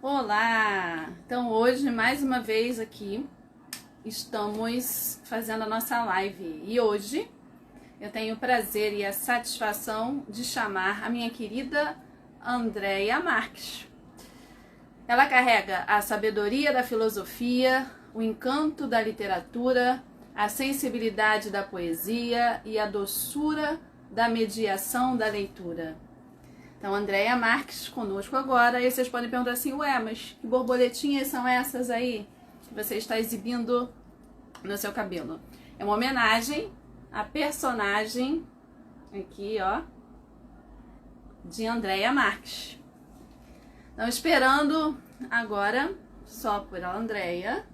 Olá! Então hoje, mais uma vez aqui, estamos fazendo a nossa live. E hoje eu tenho o prazer e a satisfação de chamar a minha querida Andréia Marques. Ela carrega a sabedoria da filosofia, o encanto da literatura, a sensibilidade da poesia e a doçura da mediação da leitura. Então, Andréia Marques conosco agora. E vocês podem perguntar assim, ué, mas que borboletinhas são essas aí que você está exibindo no seu cabelo? É uma homenagem à personagem aqui, ó, de Andréia Marques. Então, esperando agora só por a Andréia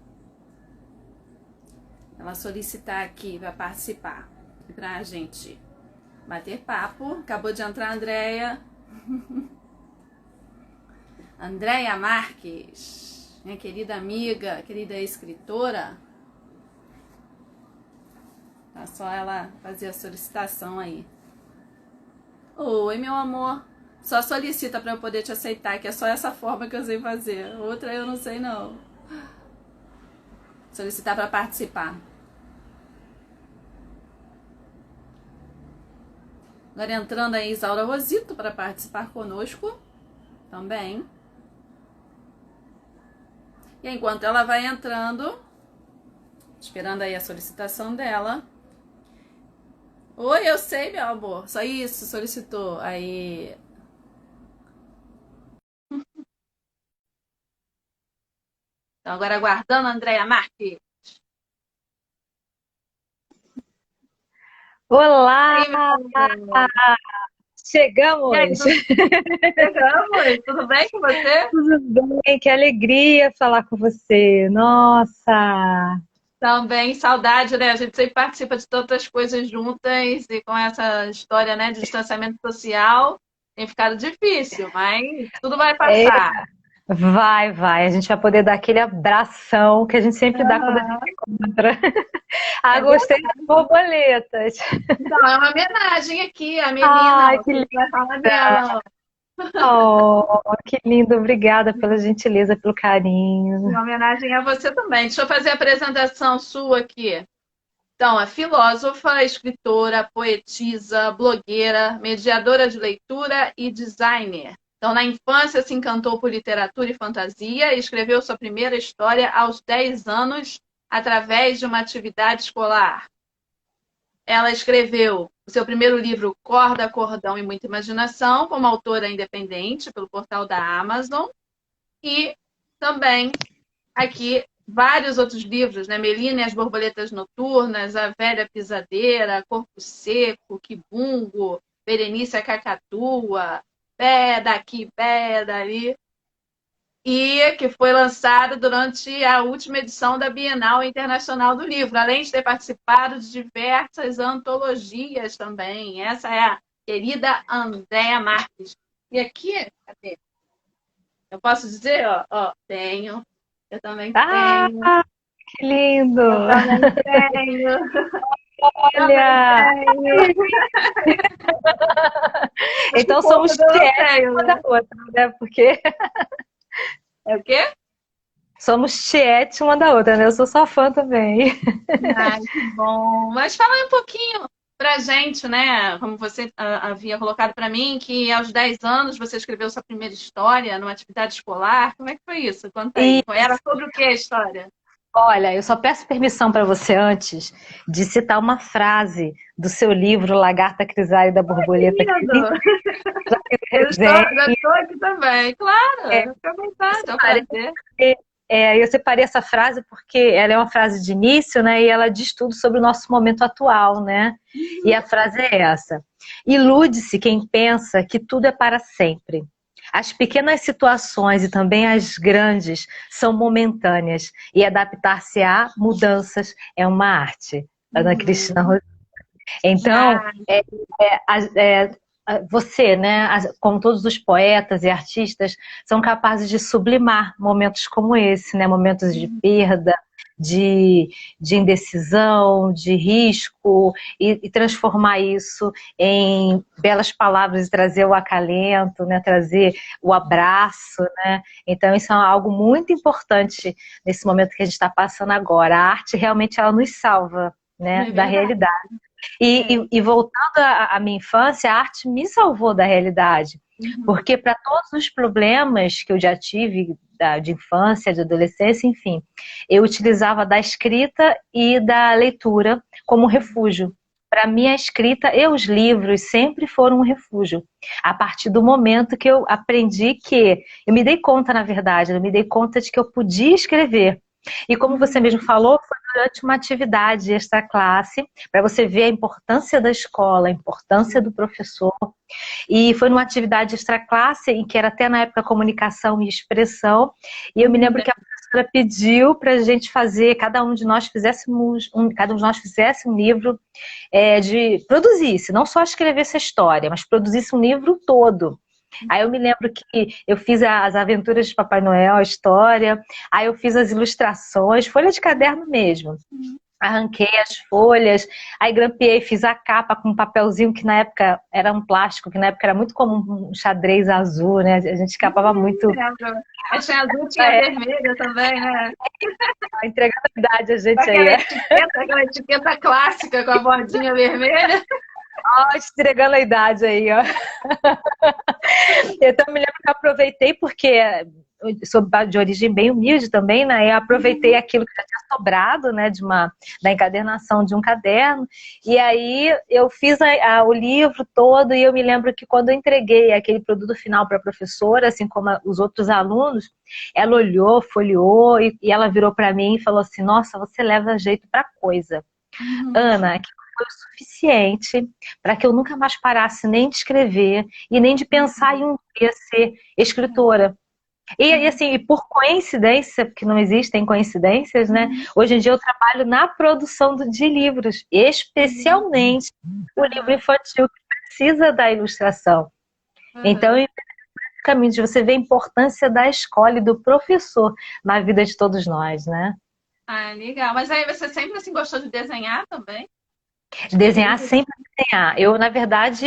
ela solicitar aqui para participar, para a gente bater papo. Acabou de entrar a Andréia. Andréia Marques, minha querida amiga, querida escritora. Tá só ela fazer a solicitação aí. Oi, meu amor. Só solicita para eu poder te aceitar, que é só essa forma que eu sei fazer. Outra eu não sei não. Solicitar para participar. Agora entrando aí Isaura Rosito para participar conosco também. E enquanto ela vai entrando, esperando aí a solicitação dela. Oi, eu sei, meu amor. Só isso, solicitou. Aí. Então, agora aguardando a Andréia Marques. Olá! Aí, meu amor. E aí, Chegamos! chegamos? Tudo bem com você? Tudo bem? Que alegria falar com você! Nossa! Também, saudade, né? A gente sempre participa de tantas coisas juntas e com essa história, né, de distanciamento social tem ficado difícil, mas tudo vai É, passar. vai. A gente vai poder dar aquele abração que a gente sempre dá quando a gente Aham. se encontra. Ah, É gostei verdade. das borboletas! Então, é uma homenagem aqui, a Melina, Ai, que a gente vai falar dela. Ó. lindo! Oh, que lindo! Obrigada pela gentileza, pelo carinho. Uma homenagem a você também. Deixa eu fazer a apresentação sua aqui. Então, é filósofa, escritora, poetisa, blogueira, mediadora de leitura e designer. Então, na infância se encantou por literatura e fantasia e escreveu sua primeira história aos 10 anos através de uma atividade escolar. Ela escreveu o seu primeiro livro, Corda, Cordão e Muita Imaginação, como autora independente pelo portal da Amazon. E também aqui vários outros livros, né? Melina e as Borboletas Noturnas, A Velha Pisadeira, Corpo Seco, Quibungo, Berenice a Cacatua, Pé daqui, Pé dali, e que foi lançada durante a última edição da Bienal Internacional do Livro, além de ter participado de diversas antologias também. Essa é a querida Andréia Marques. E aqui, cadê? Eu posso dizer, ó, tenho, eu também Ah, tenho. que lindo! Eu também tenho, também Olha! tenho. Acho que Então pouco somos eu não tiete tenho, uma da né? outra, né? Porque É o quê? somos tiete uma da outra, né? Eu sou só fã também. Ai, que bom. Mas fala aí um pouquinho pra gente, né? Como você havia colocado para mim, que aos 10 anos você escreveu sua primeira história numa atividade escolar. Como é que foi isso? Conta aí. E Era sobre o que a história? olha, eu só peço permissão para você antes de citar uma frase do seu livro Lagarta Crisálida da Que Borboleta, que lindo! Já estou aqui também. Claro, fica à vontade, é um prazer. eu separei essa frase porque ela é uma frase de início, né? E ela diz tudo sobre o nosso momento atual, né? E a frase é essa: ilude-se quem pensa que tudo é para sempre. As pequenas situações e também as grandes são momentâneas e adaptar-se a mudanças é uma arte. Ana Cristina Uhum. Rossetti. Então, Ah, é, você, né, como todos os poetas e artistas, são capazes de sublimar momentos como esse, né, momentos de perda, de indecisão, de risco, e transformar isso em belas palavras e trazer o acalento, né, trazer o abraço, né? Então isso é algo muito importante nesse momento que a gente está passando agora. A arte realmente ela nos salva, né, da realidade. E voltando à minha infância, a arte me salvou da realidade. Porque para todos os problemas que eu já tive, de infância, de adolescência, enfim, eu utilizava da escrita e da leitura como refúgio. Para mim, a escrita e os livros sempre foram um refúgio. A partir do momento que eu aprendi que... Eu me dei conta, na verdade, eu me dei conta de que eu podia escrever. E como você mesmo falou, foi durante uma atividade extra-classe, para você ver a importância da escola, a importância do professor. E foi numa atividade extra-classe, em que era até na época comunicação e expressão. E eu me lembro que a professora pediu para a gente fazer, cada um de nós fizesse um livro, produzisse, não só escrevesse a história, mas produzisse um livro todo. Aí eu me lembro que eu fiz as aventuras de Papai Noel, a história, aí eu fiz as ilustrações, folha de caderno mesmo. Arranquei as folhas, aí grampeei, fiz a capa com um papelzinho que na época era um plástico, que na época era muito comum, um xadrez azul, né? A gente capava muito. Tinha azul, tinha vermelho também, né? Entregando a idade a gente aí. Aquela etiqueta clássica com a bordinha vermelha. Ó, entregando a idade aí, ó. Então, eu me lembro que eu aproveitei, porque eu sou de origem bem humilde também, né? Eu aproveitei aquilo que já tinha sobrado, né? Da encadernação de um caderno. E aí, eu fiz o livro todo, e eu me lembro que quando eu entreguei aquele produto final para a professora, assim como os outros alunos, ela olhou, folheou, e ela virou para mim e falou assim: nossa, você leva jeito para coisa. Ana, que foi o suficiente para que eu nunca mais parasse nem de escrever e nem de pensar em um dia ser escritora. E assim, por coincidência, porque não existem coincidências, né? Hoje em dia eu trabalho na produção de livros, especialmente o livro infantil que precisa da ilustração. Então, caminho de você ver a importância da escola e do professor na vida de todos nós, né? Ah, legal. Mas aí você sempre assim gostou de desenhar também? Desenhar, sempre desenhar. Eu, na verdade,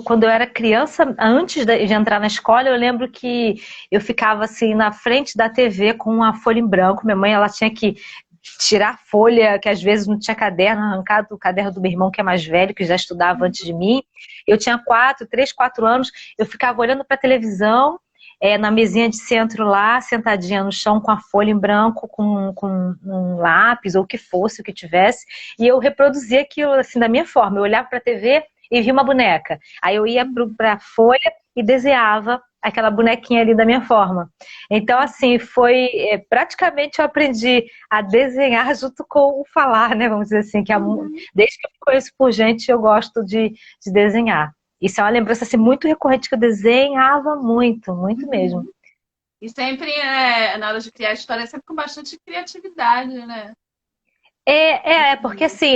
quando eu era criança, antes de entrar na escola, eu lembro que eu ficava assim na frente da TV com uma folha em branco. Minha mãe, ela tinha que tirar folha, que às vezes não tinha caderno, arrancar do caderno do meu irmão, que é mais velho, que já estudava antes de mim. Eu tinha 3, 4 anos, eu ficava olhando para a televisão, na mesinha de centro lá, sentadinha no chão com a folha em branco, com um lápis ou o que fosse, o que tivesse, e eu reproduzia aquilo assim da minha forma. Eu olhava para a TV e via uma boneca. Aí eu ia para a folha e desenhava aquela bonequinha ali da minha forma. Então, assim, praticamente eu aprendi a desenhar junto com o falar, né? Vamos dizer assim, desde que eu me conheço por gente, eu gosto de desenhar. Isso é uma lembrança assim, muito recorrente, que eu desenhava muito, muito mesmo. E sempre, na hora de criar história, sempre com bastante criatividade, né? Porque assim,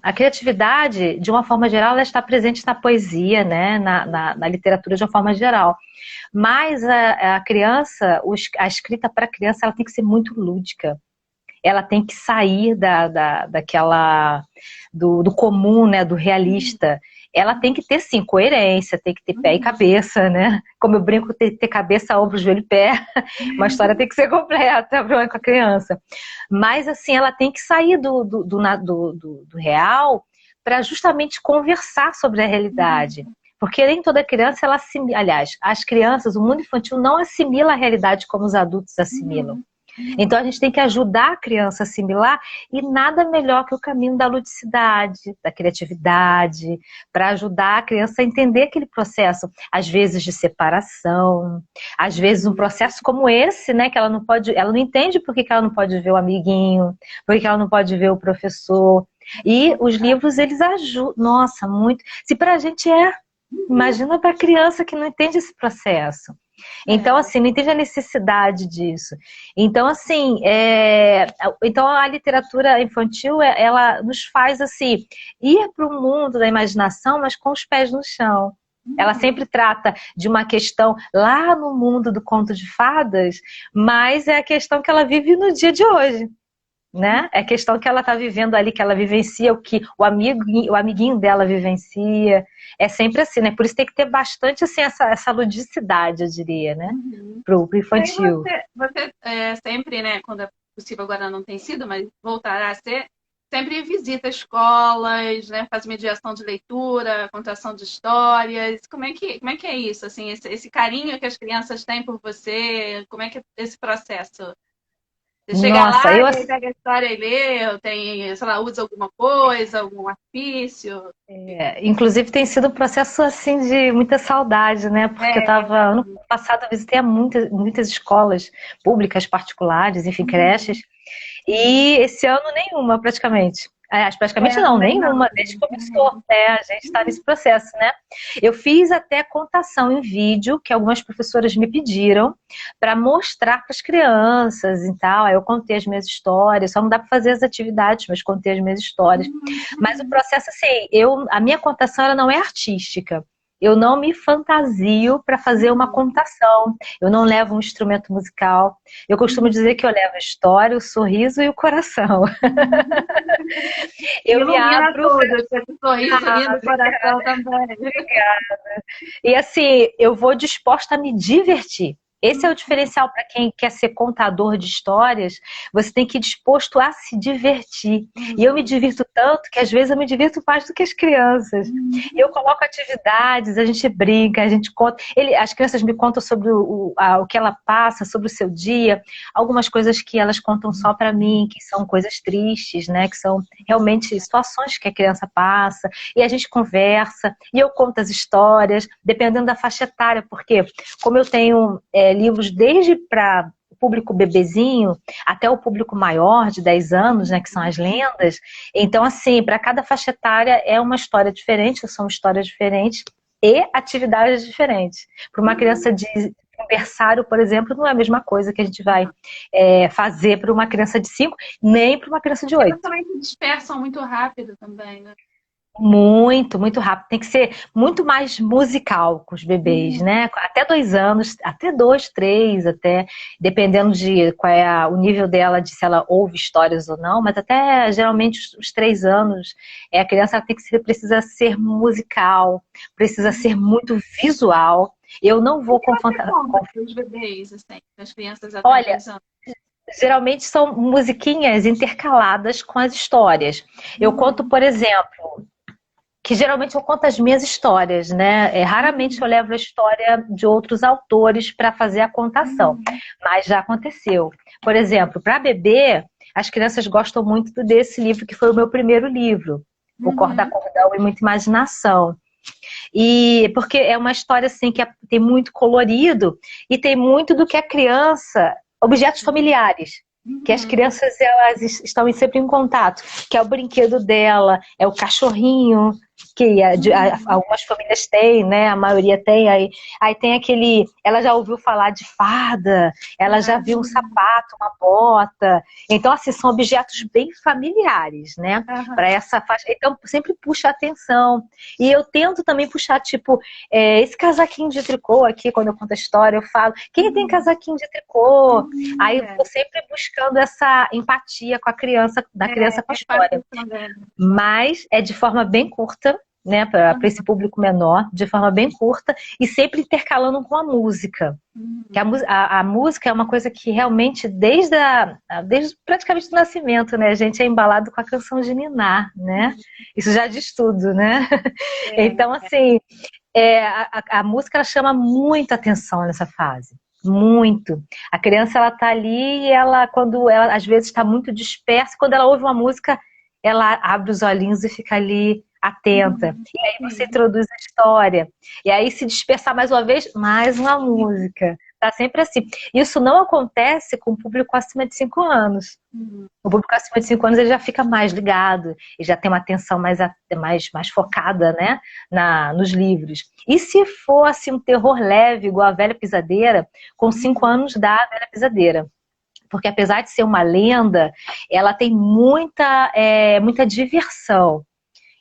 a criatividade, de uma forma geral, ela está presente na poesia, né? Na literatura de uma forma geral. Mas a criança, a escrita para a criança, ela tem que ser muito lúdica. Ela tem que sair do comum, né? Do realista. Ela tem que ter, sim, coerência, tem que ter pé e cabeça, né? Como eu brinco, ter cabeça, ombro, joelho e pé. Uma história tem que ser completa com a criança. Mas, assim, ela tem que sair do real para justamente conversar sobre a realidade. Porque nem toda criança, ela assimila. Aliás, as crianças, o mundo infantil não assimila a realidade como os adultos assimilam. Então a gente tem que ajudar a criança a assimilar, e nada melhor que o caminho da ludicidade, da criatividade, para ajudar a criança a entender aquele processo, às vezes de separação, às vezes um processo como esse, né, que ela não entende por que ela não pode ver o amiguinho, por que ela não pode ver o professor. E os livros, eles ajudam, nossa, muito. Se pra gente imagina pra criança que não entende esse processo. Então, assim, não entende a necessidade disso. Então, assim, então a literatura infantil, ela nos faz, assim, ir para o mundo da imaginação, mas com os pés no chão. Ela sempre trata de uma questão lá no mundo do conto de fadas, mas é a questão que ela vive no dia de hoje, né? É a questão que ela está vivendo ali, que ela vivencia, o que o amiguinho dela vivencia. É sempre assim, né? Por isso tem que ter bastante assim, essa ludicidade, eu diria, né? Pro E aí infantil. você sempre, né, quando é possível, agora não tem sido, mas voltará a ser, sempre visita escolas, né, faz mediação de leitura, contação de histórias. Como é que é isso, assim, esse carinho que as crianças têm por você? Como é que é esse processo? Você chega Nossa, lá eu e aí pega a história e lê, ou tem, sei lá, usa alguma coisa, algum artifício? inclusive tem sido um processo assim de muita saudade, né? Porque eu É. tava, ano passado eu visitei muitas escolas públicas, particulares, enfim, creches, e esse ano nenhuma praticamente. Aliás, praticamente não, Também não. nenhuma, desde que começou. A gente está nesse processo, né? Eu fiz até contação em vídeo, que algumas professoras me pediram, para mostrar para as crianças e tal. Aí eu contei as minhas histórias, só não dá para fazer as atividades, mas contei as minhas histórias. Mas o processo, assim, a minha contação ela não é artística. Eu não me fantasio para fazer uma contação. Eu não levo um instrumento musical. Eu costumo dizer que eu levo a história, o sorriso e o coração. Eu me Ilumina abro. tudo, esse sorriso lindo, coração também. E assim, eu vou disposta a me divertir. Esse é o diferencial para quem quer ser contador de histórias. Você tem que ir disposto a se divertir. E eu me divirto tanto que às vezes eu me divirto mais do que as crianças. Eu coloco atividades, a gente brinca, a gente conta. As crianças me contam sobre o que ela passa, sobre o seu dia. Algumas coisas que elas contam só para mim, que são coisas tristes, né? Que são realmente situações que a criança passa. E a gente conversa, e eu conto as histórias, dependendo da faixa etária, porque como eu tenho livros desde para o público bebezinho até o público maior, de 10 anos, né, que são as lendas, então assim, para cada faixa etária é uma história diferente, são histórias diferentes e atividades diferentes. Para uma criança de berçário, por exemplo, não é a mesma coisa que a gente vai fazer para uma criança de 5, nem para uma criança de 8. Elas também se dispersam muito rápido também, né? Muito, muito rápido. Tem que ser muito mais musical com os bebês, né? Até 2 anos, até 2, 3, até, dependendo de qual é o nível dela, de se ela ouve histórias ou não, mas até geralmente os 3 anos, a criança precisa ser musical, precisa ser muito visual. Eu não vou confrontar. Os bebês, assim, as crianças até Olha, 2 anos. geralmente são musiquinhas intercaladas com as histórias. Eu conto, por exemplo, que geralmente eu conto as minhas histórias, né? Raramente eu levo a história de outros autores para fazer a contação, mas já aconteceu. Por exemplo, para bebê, as crianças gostam muito desse livro, que foi o meu primeiro livro, O Corda Cordão e Muita Imaginação. E porque é uma história assim que tem muito colorido e tem muito do que a criança, objetos familiares, que as crianças elas estão sempre em contato, que é o brinquedo dela, é o cachorrinho, que algumas famílias têm, né? A maioria tem. Aí tem aquele. Ela já ouviu falar de fada, ela já viu um sapato, uma bota. Então, assim, são objetos bem familiares, né? Para essa faixa. Então, sempre puxa atenção. E eu tento também puxar, tipo, esse casaquinho de tricô aqui, quando eu conto a história, eu falo, quem tem casaquinho de tricô? Aí eu vou sempre buscando essa empatia com a criança, da criança com a história. Mas é de forma bem curta, né, para esse público menor, de forma bem curta, e sempre intercalando com a música. Que a música é uma coisa que realmente, desde praticamente o nascimento, né, a gente é embalado com a canção de ninar, né? Isso já diz tudo, né? Então, assim, a música ela chama muita atenção nessa fase. Muito. A criança, ela tá ali e quando ela às vezes está muito dispersa, quando ela ouve uma música, ela abre os olhinhos e fica ali atenta. E aí você introduz a história. E aí, se dispersar mais uma vez, mais uma música. Tá sempre assim. Isso não acontece com o público acima de 5 anos. O público acima de 5 anos ele já fica mais ligado, ele já tem uma atenção mais focada, né, nos livros. E se for assim, um terror leve, igual a Velha Pisadeira, com 5 anos dá a Velha Pisadeira. Porque apesar de ser uma lenda, ela tem muita diversão.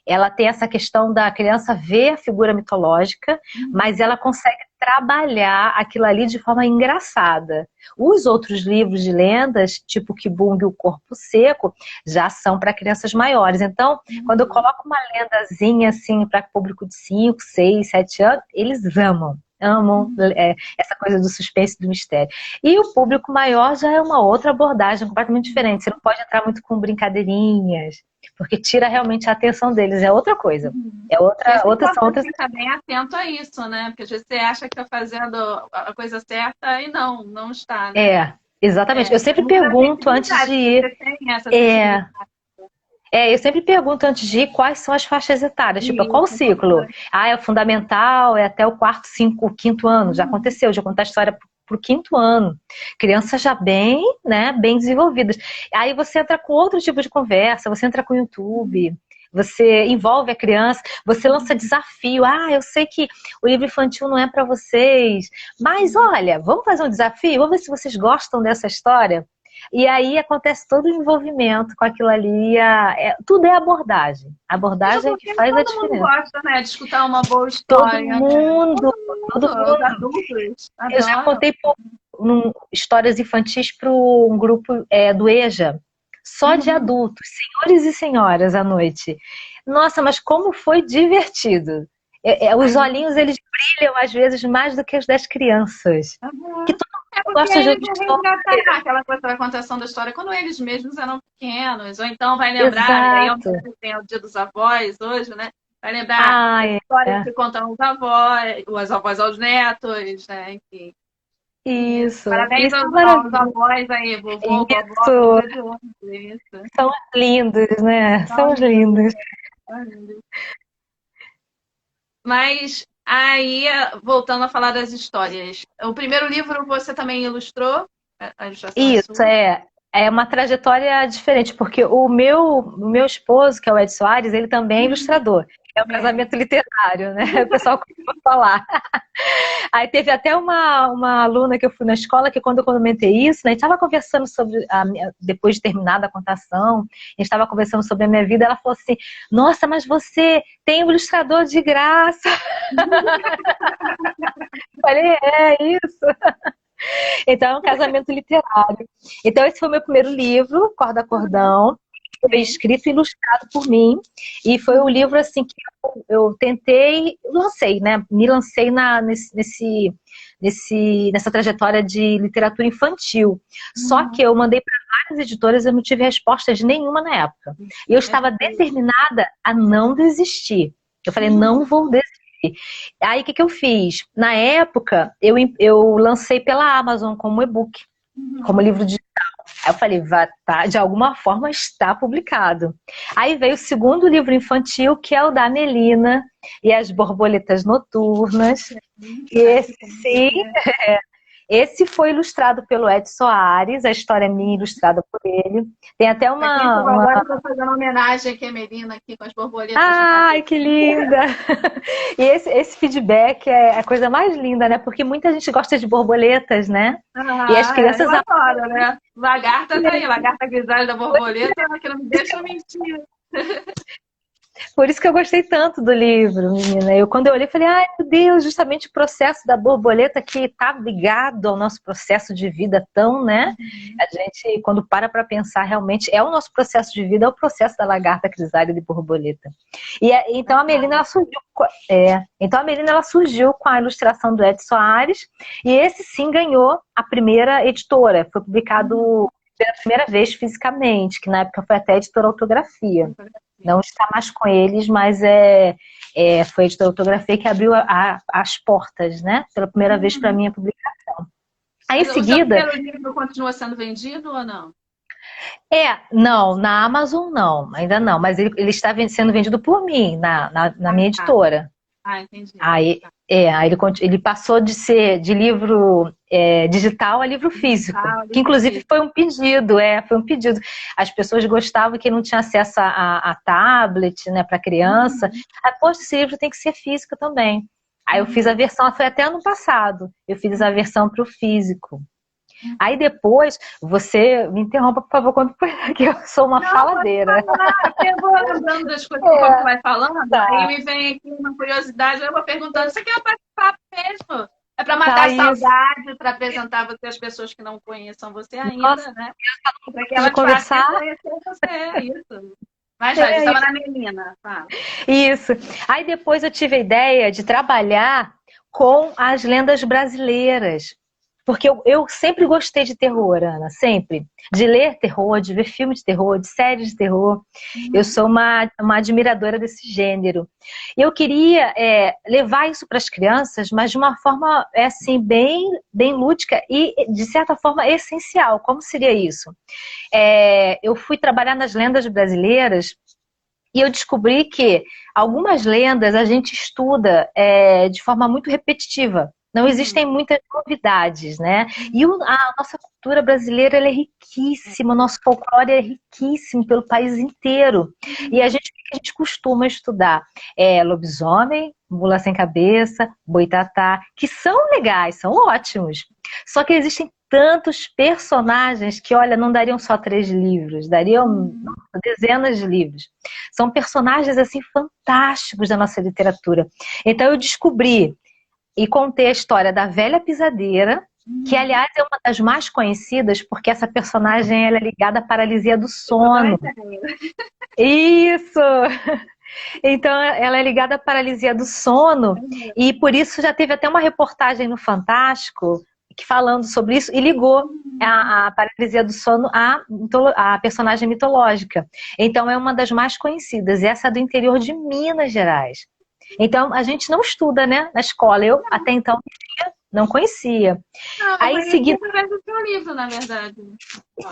ela tem essa questão da criança ver a figura mitológica, mas ela consegue trabalhar aquilo ali de forma engraçada. Os outros livros de lendas, tipo Kibung e o Corpo Seco, já são para crianças maiores. Então, quando eu coloco uma lendazinha assim para público de 5, 6, 7 anos, eles amam essa coisa do suspense e do mistério. E o público maior já é uma outra abordagem completamente diferente. Você não pode entrar muito com brincadeirinhas, porque tira realmente a atenção deles. É outra coisa. É são outras. Ficar bem atento a isso, né? Porque às vezes você acha que está fazendo a coisa certa e não está, né? Exatamente. Eu sempre pergunto antes de ir. Você tem essa sensibilidade. Eu sempre pergunto antes de ir quais são as faixas etárias. Tipo, qual o ciclo? É o fundamental, é até o quarto, quinto ano. Já aconteceu, já contei a história pro quinto ano. Crianças já bem, né, bem desenvolvidas. Aí você entra com outro tipo de conversa, você entra com o YouTube, você envolve a criança, você lança desafio. Eu sei que o livro infantil não é para vocês, mas olha, vamos fazer um desafio? Vamos ver se vocês gostam dessa história? E aí acontece todo o envolvimento com aquilo ali. Tudo é abordagem. A abordagem é que faz a diferença. Todo mundo gosta, né, de escutar uma boa história. Todo mundo. Os adultos. Eu já contei histórias infantis para um grupo do EJA, só de adultos, senhores e senhoras à noite. Nossa, mas como foi divertido. Os olhinhos, eles brilham às vezes mais do que os das crianças. Que todo mundo gosta de ouvir história. Aquela coisa da contação da história quando eles mesmos eram pequenos. Ou então vai lembrar, aí tem o Dia dos Avós hoje, né? Vai lembrar a história que contam os avós aos netos, né? Enfim. Isso. Parabéns aos avós aí, vovô, vovó. Isso. São lindos, né? São lindos. Mas aí, voltando a falar das histórias, o primeiro livro você também ilustrou? Isso, é uma trajetória diferente, porque o meu esposo, que é o Ed Soares, ele também é ilustrador. É um casamento literário, né? O pessoal costuma falar. Aí teve até uma aluna que eu fui na escola que quando eu comentei isso, né, a gente estava conversando sobre, depois de terminada a contação, a gente estava conversando sobre a minha vida, ela falou assim, nossa, mas você tem um ilustrador de graça. Eu falei, isso. Então é um casamento literário. Então esse foi o meu primeiro livro, Corda Cordão. Foi escrito e ilustrado por mim. E foi um livro assim que eu tentei, lancei, né? Me lancei nessa trajetória de literatura infantil. Só que eu mandei para várias editoras e eu não tive resposta de nenhuma na época. E eu estava determinada a não desistir. Eu falei, não vou desistir. Aí o que eu fiz? Na época, eu lancei pela Amazon como e-book, como livro digital. Aí eu falei, de alguma forma está publicado. Aí veio o segundo livro infantil, que é o da Melina e as Borboletas Noturnas. E esse foi ilustrado pelo Ed Soares, a história é minha ilustrada por ele. Tem até Agora eu estou fazendo uma homenagem aqui a Melina, aqui com as borboletas. Ai, que linda! E esse feedback é a coisa mais linda, né? Porque muita gente gosta de borboletas, né? E as crianças adoram, né? Lagarta tá aí, lagarta grisalha da borboleta, que não me deixa mentir. Por isso que eu gostei tanto do livro, menina. Quando eu olhei, falei, ai meu Deus, justamente o processo da borboleta que está ligado ao nosso processo de vida tão, né? A gente, quando para pensar, realmente é o nosso processo de vida, é o processo da lagarta grisalha de borboleta. Então a Melina, ela surgiu com a ilustração do Ed Soares, e esse sim ganhou a primeira editora. Foi publicado pela primeira vez fisicamente, que na época foi até a editora Autografia. Não está mais com eles, mas foi a editora Autografia que abriu as portas, né? Pela primeira vez para a minha publicação. Aí, em seguida... O primeiro livro continua sendo vendido ou não? Não, na Amazon não, ainda não. Mas ele está sendo vendido por mim, na minha editora. Entendi. Aí ele passou de livro digital a livro físico, que inclusive foi um pedido, As pessoas gostavam que não tinha acesso a tablet, né, para criança. Poxa, esse livro tem que ser físico também. Aí eu fiz a versão, foi até ano passado, eu fiz a versão para o físico. Aí depois, você me interrompa, por favor, quando que eu sou uma Não, faladeira. eu vou lembrando das coisas que você vai falando, Tá. aí me vem aqui uma curiosidade, eu vou perguntando, você quer participar mesmo? É para matar Tá, a isso. saudade, para apresentar você às pessoas que não conheçam você ainda, Nossa, né? eu Para que de elas conversar. passem a conhecer você, é isso. Mas já, estava na menina. Tá. Isso. Aí depois eu tive a ideia de trabalhar com as lendas brasileiras. Porque eu sempre gostei de terror, Ana, sempre. De ler terror, de ver filme de terror, de séries de terror. Eu sou uma admiradora desse gênero. E eu queria levar isso para as crianças, mas de uma forma assim, bem lúdica e, de certa forma, essencial. Como seria isso? Eu fui trabalhar nas lendas brasileiras e eu descobri que algumas lendas a gente estuda de forma muito repetitiva. Não existem muitas novidades, né? E a nossa cultura brasileira ela é riquíssima, o nosso folclore é riquíssimo pelo país inteiro. E o que a gente costuma estudar é lobisomem, mula sem cabeça, boitatá, que são legais, são ótimos. Só que existem tantos personagens que, olha, não dariam só 3 livros, dariam dezenas de livros. São personagens, assim, fantásticos da nossa literatura. Então eu descobri e contei a história da Velha Pisadeira, que, aliás, é uma das mais conhecidas, porque essa personagem ela é ligada à paralisia do sono. Isso! Então, ela é ligada à paralisia do sono, e por isso já teve até uma reportagem no Fantástico falando sobre isso, e ligou a paralisia do sono à personagem mitológica. Então, é uma das mais conhecidas, e essa é do interior de Minas Gerais. Então, a gente não estuda, né, na escola. Eu, até então, não conhecia. Aí, em seguida... através do seu livro, na verdade.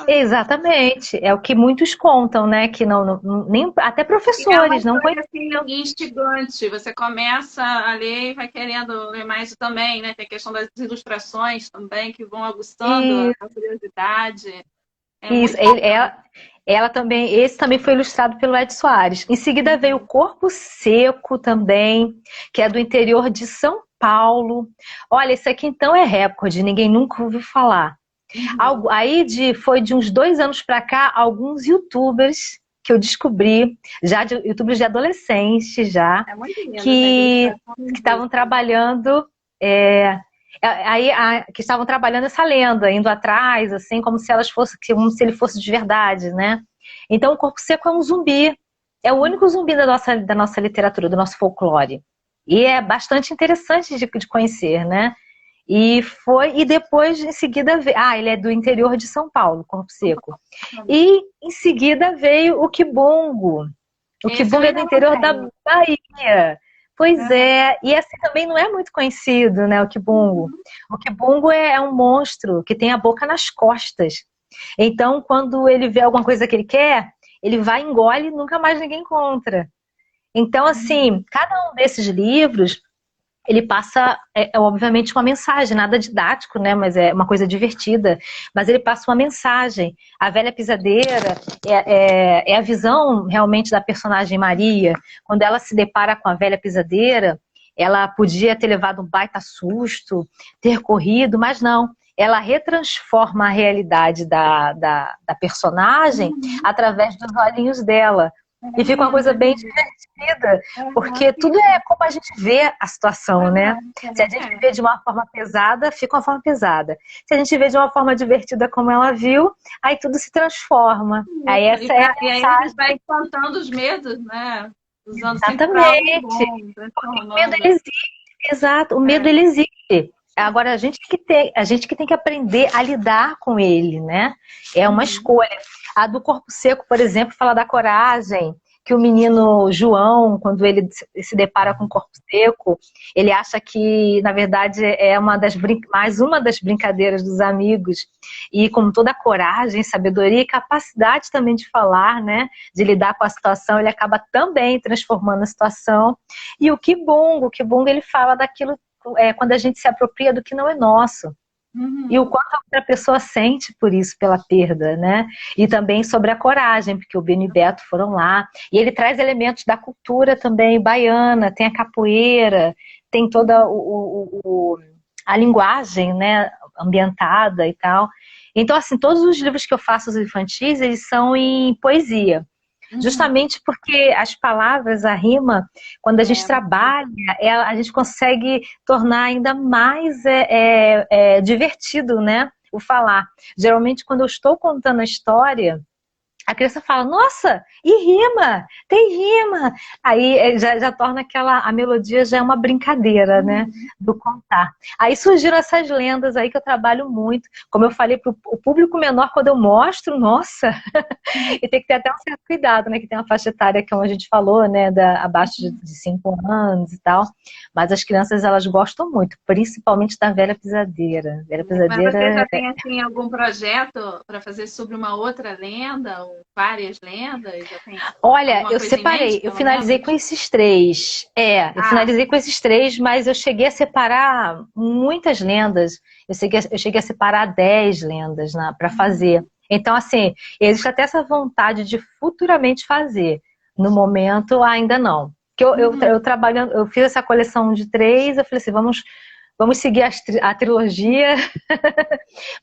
Exatamente. É o que muitos contam, né, que nem, até professores não conhecem. Assim, instigante. Você começa a ler e vai querendo ler mais também, né? Tem a questão das ilustrações também, que vão aguçando a curiosidade. Isso, ela também, esse também foi ilustrado pelo Ed Soares. Em seguida veio o Corpo Seco também, que é do interior de São Paulo. Olha, esse aqui então é recorde, ninguém nunca ouviu falar. Aí foi de uns 2 anos para cá, alguns youtubers que eu descobri, já youtubers de adolescentes já, que estavam trabalhando... que estavam trabalhando essa lenda, indo atrás, assim, como se ele fosse de verdade, né? Então, o Corpo Seco é um zumbi. É o único zumbi da nossa literatura, do nosso folclore. E é bastante interessante de conhecer, né? E depois, em seguida, ele é do interior de São Paulo, Corpo Seco. E, em seguida, veio o Kibongo. O Kibongo é do interior da Bahia. Pois é, e assim também não é muito conhecido, né, o Kibungo. O Kibungo é um monstro que tem a boca nas costas. Então, quando ele vê alguma coisa que ele quer, ele vai, engole e nunca mais ninguém encontra. Então, assim, cada um desses livros, ele passa, obviamente, uma mensagem, nada didático, né? Mas é uma coisa divertida. Mas ele passa uma mensagem. A Velha Pisadeira é a visão, realmente, da personagem Maria. Quando ela se depara com a Velha Pisadeira, ela podia ter levado um baita susto, ter corrido, mas não. Ela retransforma a realidade da personagem através dos olhinhos dela. E fica uma coisa bem divertida, porque tudo é como a gente vê a situação, né? Se a gente vê de uma forma pesada, fica uma forma pesada. Se a gente vê de uma forma divertida como ela viu, aí tudo se transforma. Aí essa é a mensagem. E aí a gente vai espantando os medos, né? Usando exatamente. O medo, ele existe. Exato, o medo, ele existe. Agora, a gente que tem que aprender a lidar com ele, né? É uma escolha. A do Corpo Seco, por exemplo, fala da coragem, que o menino João, quando ele se depara com o corpo seco, ele acha que, na verdade, é mais uma das brincadeiras dos amigos. E com toda a coragem, sabedoria e capacidade também de falar, né? De lidar com a situação, ele acaba também transformando a situação. E o Kibungo, ele fala daquilo, quando a gente se apropria do que não é nosso. E o quanto a outra pessoa sente por isso, pela perda, né? E também sobre a coragem, porque o Beni e Beto foram lá. E ele traz elementos da cultura também baiana, tem a capoeira, tem toda a linguagem, né? ambientada e tal. Então, assim, todos os livros que eu faço, os infantis, eles são em poesia. Justamente porque as palavras, a rima, quando a gente trabalha, a gente consegue tornar ainda mais divertido, né? O falar. Geralmente, quando eu estou contando a história, a criança fala, nossa, e rima, tem rima. Aí já torna a melodia já é uma brincadeira, né, do contar. Aí surgiram essas lendas aí que eu trabalho muito. Como eu falei para o público menor, quando eu mostro, nossa, e tem que ter até um certo cuidado, né, que tem uma faixa etária, como a gente falou, né, abaixo de 5 anos e tal. Mas as crianças, elas gostam muito, principalmente da Velha Pisadeira. Velha Mas você Pisadeira. já tem assim, algum projeto para fazer sobre uma outra lenda, ou várias lendas? Já tem Olha, alguma eu coisa em mente, separei, eu pelo finalizei menos? com esses três. Eu finalizei com esses três, mas eu cheguei a separar muitas lendas. Eu cheguei a separar 10 lendas para fazer. Então, assim, existe até essa vontade de futuramente fazer. No momento, ainda não. Porque eu trabalhando, eu fiz essa coleção de 3, eu falei assim, vamos seguir a trilogia,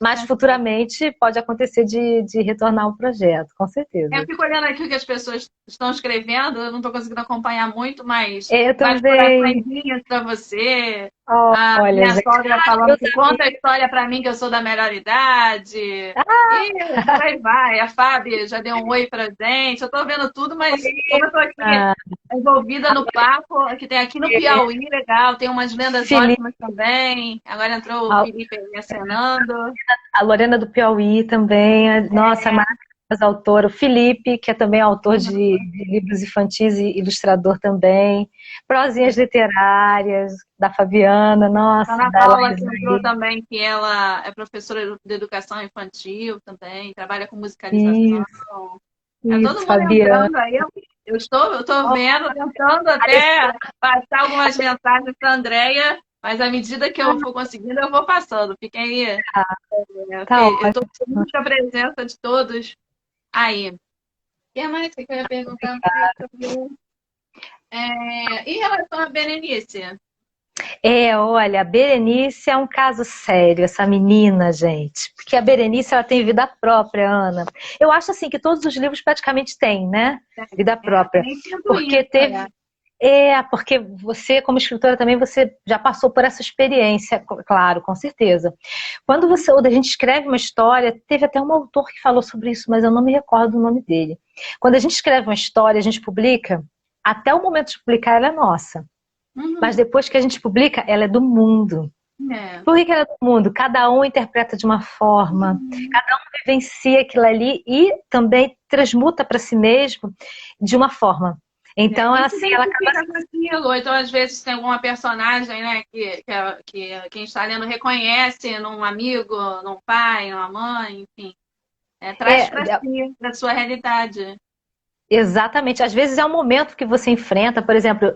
mas futuramente pode acontecer de retornar o projeto, com certeza. Eu fico olhando aqui o que as pessoas estão escrevendo, eu não estou conseguindo acompanhar muito, mas Eu vários também. coraçõezinhos para você. A Olha, minha gente, sogra falando meus que conta a amigos. história para mim que eu sou da melhor idade. E por aí vai. A Fábia já deu um oi pra gente. Eu estou vendo tudo, mas como eu estou aqui Ah, envolvida no papo, que tem aqui no Piauí, legal, tem umas lendas Felipe, ótimas também. Agora entrou o a, Felipe aí acenando. a Lorena do Piauí também. Nossa, maravilhosa autora. O Felipe, que é também autor de livros infantis e ilustrador também. Prosinhas literárias, da Fabiana, A nossa, Ana da Paula que Elaine. entrou também, que ela é professora de educação infantil também, trabalha com musicalização. Isso, É todo isso, mundo Fabiana. entrando aí. Eu estou vendo, tentando até passar algumas mensagens para a Andréia, mas à medida que eu for conseguindo, eu vou passando. Fiquem aí. Tá Eu estou ótimo. feliz com a presença de todos aí. O que mais que eu ia perguntar? Em relação à Berenice, Olha, a Berenice é um caso sério, essa menina, gente. Porque a Berenice, ela tem vida própria, Ana. Eu acho, assim, que todos os livros praticamente têm, né? Vida própria. nem sinto Porque isso. teve... porque você, como escritora também, você já passou por essa experiência, claro, com certeza. Quando a gente escreve uma história, teve até um autor que falou sobre isso, mas eu não me recordo o nome dele. Quando a gente escreve uma história, a gente publica, até o momento de publicar ela é nossa. Mas depois que a gente publica, ela é do mundo. Por que ela é do mundo? Cada um interpreta de uma forma, cada um vivencia aquilo ali e também transmuta para si mesmo de uma forma. Então, Quem se assim, ela acaba. identifica com aquilo, ou então às vezes tem alguma personagem, né, que quem está lendo reconhece num amigo, num pai, numa mãe, enfim, traz para É, si, para sua realidade. exatamente. Às vezes é um momento que você enfrenta, por exemplo,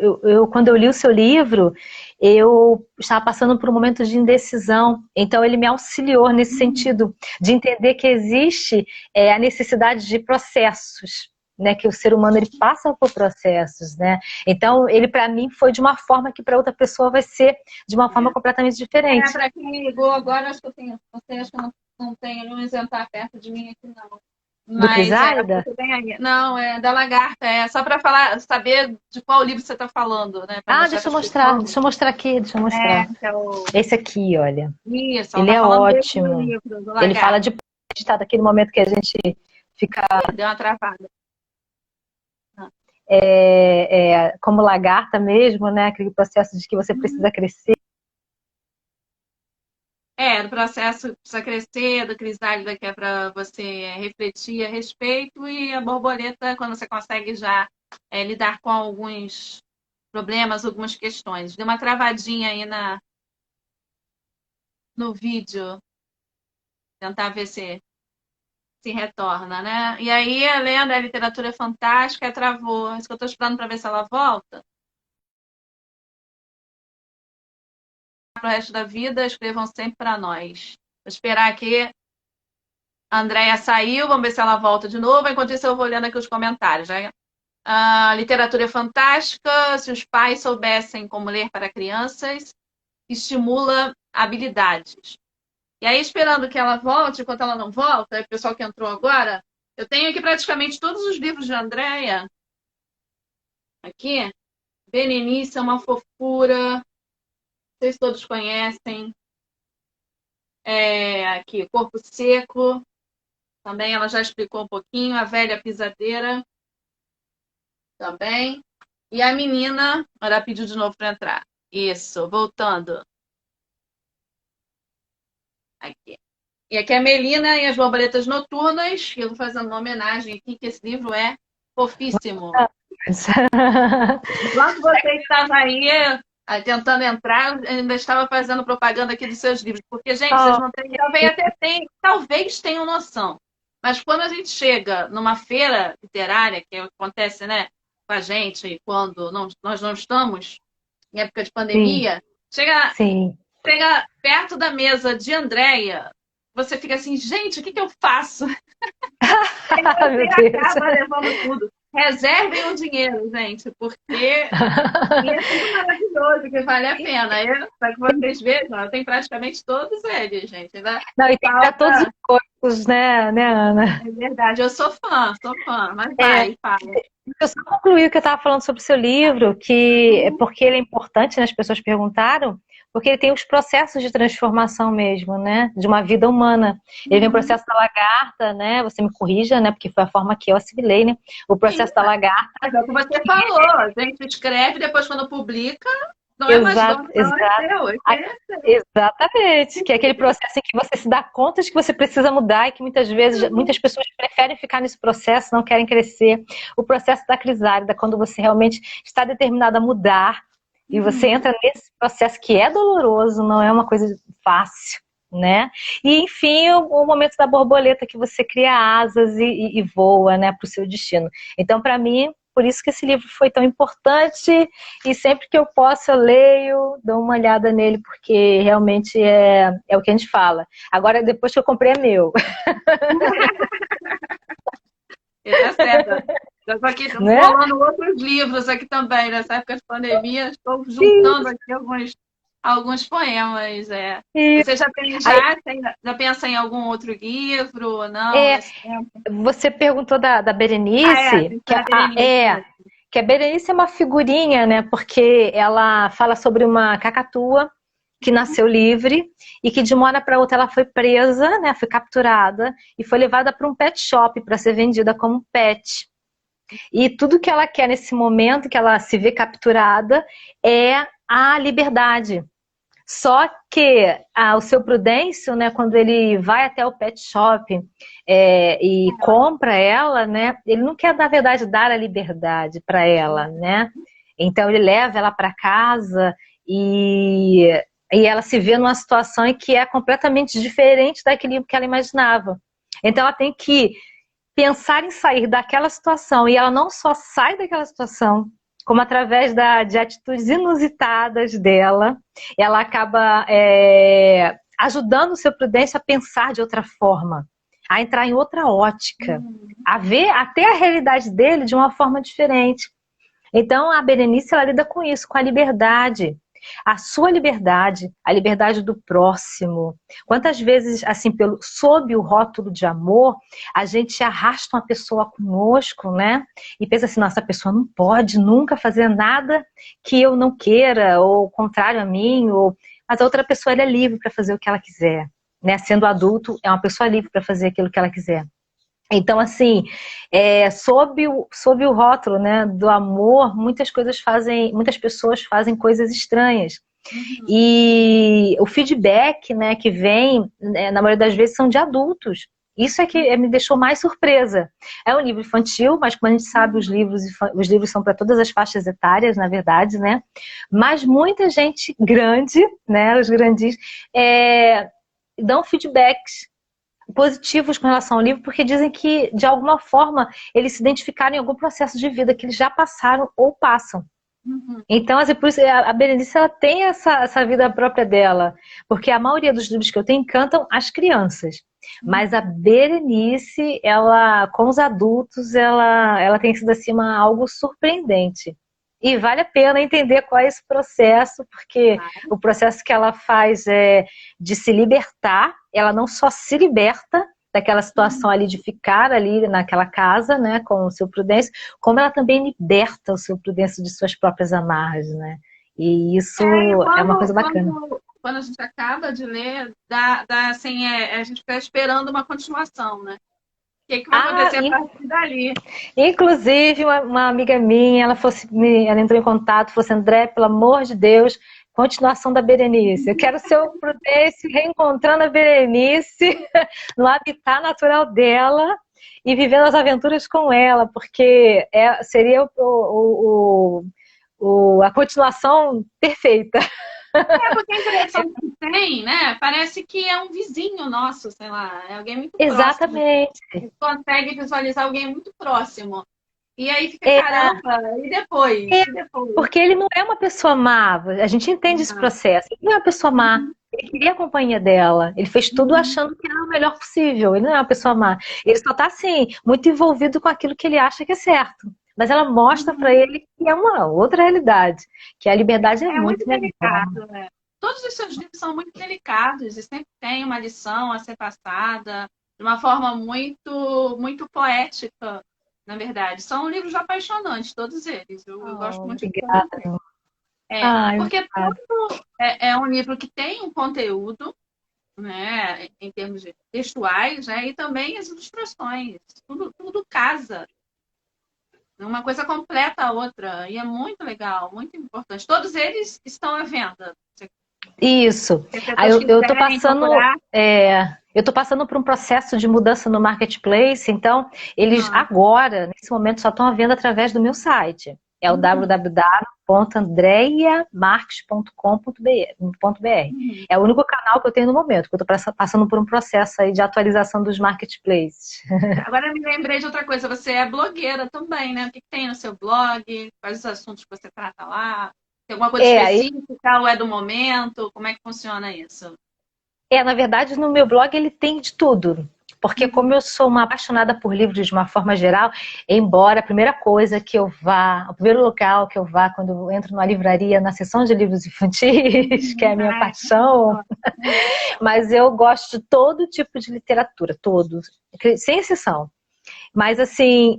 quando eu li o seu livro, eu estava passando por um momento de indecisão, então ele me auxiliou nesse sentido, de entender que existe a necessidade de processos, né, que o ser humano ele passa por processos, né? Então ele para mim foi de uma forma que para outra pessoa vai ser de uma forma completamente diferente. Para quem ligou agora, acho que eu tenho, você acha que eu não tenho nenhum exemplar perto de mim aqui, não. Do Mas Crisálida? você tem aí. Não, é da Lagarta, é só para falar, saber de qual livro você está falando, né? Para mostrar Deixa para eu as mostrar, pessoas. deixa eu mostrar aqui, deixa eu mostrar. Que é o... Esse aqui, olha. Isso, ela Ele está é falando desse ótimo. livro, do Ele fala Lagarta. de está daquele momento que a gente fica Deu uma travada. como lagarta mesmo, né? Aquele processo de que você precisa crescer. Do processo precisa crescer, do crisálida que é para você refletir a respeito, e a borboleta, quando você consegue já lidar com alguns problemas, algumas questões. Deu uma travadinha aí no vídeo, tentar ver se retorna, né? E aí a lenda, a literatura é fantástica, travou. Isso que eu estou esperando para ver se ela volta. Para o resto da vida, escrevam sempre para nós. Vou esperar aqui. A Andréia saiu, vamos ver se ela volta de novo. Enquanto isso, eu vou olhando aqui os comentários. Né? A literatura é fantástica. Se os pais soubessem como ler para crianças, estimula habilidades. E aí, esperando que ela volte, enquanto ela não volta, o pessoal que entrou agora, eu tenho aqui praticamente todos os livros de Andréia. Aqui, Berenice é uma fofura, vocês todos conhecem. Aqui, Corpo Seco, também ela já explicou um pouquinho. A Velha Pisadeira, também. E a menina, ela pediu de novo para entrar. Isso, voltando. Aqui. E aqui é a Melina e as Borboletas Noturnas, que eu vou fazendo uma homenagem aqui, que esse livro é fofíssimo. Enquanto você estava aí tentando entrar, eu ainda estava fazendo propaganda aqui dos seus livros. Porque, gente, vocês não têm, talvez tenham noção. Mas quando a gente chega numa feira literária, que é o que acontece, né, com a gente, quando nós não estamos em época de pandemia, chega perto da mesa de Andréia, você fica assim, gente, o que eu faço? Aí você acaba levando tudo. Reservem o dinheiro, gente, porque é tudo maravilhoso, que vale a pena. Para que vocês vejam, eu tenho praticamente todos eles, gente. Não, e tem para todos os corpos, né, Ana? É verdade, eu sou fã, mas vai, fala. Eu só concluí o que eu estava falando sobre o seu livro, porque ele é importante, né, as pessoas perguntaram, porque ele tem os processos de transformação mesmo, né? De uma vida humana. Ele vem o processo da lagarta, né? Você me corrija, né? Porque foi a forma que eu assimilei, né? O processo da lagarta. Mas é o que você falou, a gente escreve, depois quando publica, não é mais dono, Exatamente. Que é aquele processo em que você se dá conta de que você precisa mudar e que muitas vezes, muitas pessoas preferem ficar nesse processo, não querem crescer. O processo da crisálida, quando você realmente está determinado a mudar, e você entra nesse processo que é doloroso, não é uma coisa fácil, né? E, enfim, o momento da borboleta, que você cria asas e voa, né, para o seu destino. Então, para mim, por isso que esse livro foi tão importante, e sempre que eu posso eu leio, dou uma olhada nele, porque realmente é o que a gente fala. Agora, depois que eu comprei, é meu. Tá certo. Eu estou aqui rolando outros livros aqui também, nessa época de pandemia, estou juntando aqui alguns poemas. Você já pensa em algum outro livro ou não? Você perguntou da Berenice, que a Berenice é uma figurinha, né? Porque ela fala sobre uma cacatua que nasceu livre e que de uma hora para outra ela foi presa, né? Foi capturada e foi levada para um pet shop para ser vendida como pet. E tudo que ela quer nesse momento que ela se vê capturada é a liberdade. Só que o seu Prudêncio, né, quando ele vai até o pet shop e compra ela, né, ele não quer, na verdade, dar a liberdade para ela, né? Então ele leva ela para casa e ela se vê numa situação em que é completamente diferente daquilo que ela imaginava. Então ela tem que pensar em sair daquela situação, e ela não só sai daquela situação, como através de atitudes inusitadas dela, ela acaba ajudando o seu Prudêncio a pensar de outra forma, a entrar em outra ótica, a ver até a realidade dele de uma forma diferente. Então a Berenice, ela lida com isso, com a liberdade. A sua liberdade, a liberdade do próximo. Quantas vezes, assim, sob o rótulo de amor, a gente arrasta uma pessoa conosco, né? E pensa assim, nossa, a pessoa não pode nunca fazer nada que eu não queira, ou contrário a mim, mas a outra pessoa, ela é livre para fazer o que ela quiser, né? Sendo adulto, é uma pessoa livre para fazer aquilo que ela quiser. Então, assim, sob o rótulo, né, do amor, muitas pessoas fazem coisas estranhas. E o feedback, né, que vem, na maioria das vezes, são de adultos. Isso é que me deixou mais surpresa. É um livro infantil, mas como a gente sabe, os livros são para todas as faixas etárias, na verdade, né? Mas muita gente grande, né, os grandinhos, dão feedbacks positivos com relação ao livro, porque dizem que, de alguma forma, eles se identificaram em algum processo de vida que eles já passaram ou passam. Então, assim, por isso, a Berenice, ela tem essa vida própria dela, porque a maioria dos livros que eu tenho encantam as crianças, mas a Berenice, ela, com os adultos, ela tem sido, assim, algo surpreendente. E vale a pena entender qual é esse processo, porque o processo que ela faz é de se libertar, ela não só se liberta daquela situação ali de ficar ali naquela casa, né, com o seu Prudêncio, como ela também liberta o seu Prudêncio de suas próprias amarras, né? E isso é uma coisa bacana. Quando a gente acaba de ler, assim, a gente fica esperando uma continuação, né? O que vai acontecer a partir dali? Inclusive, uma amiga minha, ela entrou em contato, falou assim, André, pelo amor de Deus, continuação da Berenice. Eu quero ser o Prudêncio reencontrando a Berenice no habitat natural dela e vivendo as aventuras com ela, porque seria a continuação perfeita. Porque a impressão que tem, né? Parece que é um vizinho nosso, sei lá, é alguém muito Exatamente. próximo. Consegue visualizar alguém muito próximo. E aí fica, caramba, e depois? E depois? Porque ele não é uma pessoa má, a gente entende esse processo. Ele não é uma pessoa má, ele queria a companhia dela, ele fez tudo achando que era o melhor possível, ele não é uma pessoa má. Ele só está, assim, muito envolvido com aquilo que ele acha que é certo. Mas ela mostra para ele que é uma outra realidade, que a liberdade é muito delicado, né? Todos os seus livros são muito delicados e sempre tem uma lição a ser passada de uma forma muito, muito poética, na verdade. São livros apaixonantes, todos eles. Eu gosto muito de todos. Porque tudo é um livro que tem um conteúdo, né, em termos de textuais, né, e também as ilustrações. Tudo casa. Uma coisa completa a outra. E é muito legal, muito importante. Todos eles estão à venda. Isso. Aí eu tô passando, eu tô passando por um processo de mudança no marketplace, então eles agora, nesse momento, só estão à venda através do meu site. É o www.andreiamarques.com.br. É o único canal que eu tenho no momento, porque eu estou passando por um processo aí de atualização dos marketplaces. Agora eu me lembrei de outra coisa, você é blogueira também, né? O que tem no seu blog? Quais os assuntos que você trata lá? Tem alguma coisa específica ou é do momento? Como é que funciona isso? Na verdade, no meu blog ele tem de tudo. Porque como eu sou uma apaixonada por livros de uma forma geral, embora a primeira coisa que eu vá, o primeiro local que eu vá quando eu entro numa livraria, na seção de livros infantis, que é a minha paixão, mas eu gosto de todo tipo de literatura, todos, sem exceção. Mas assim,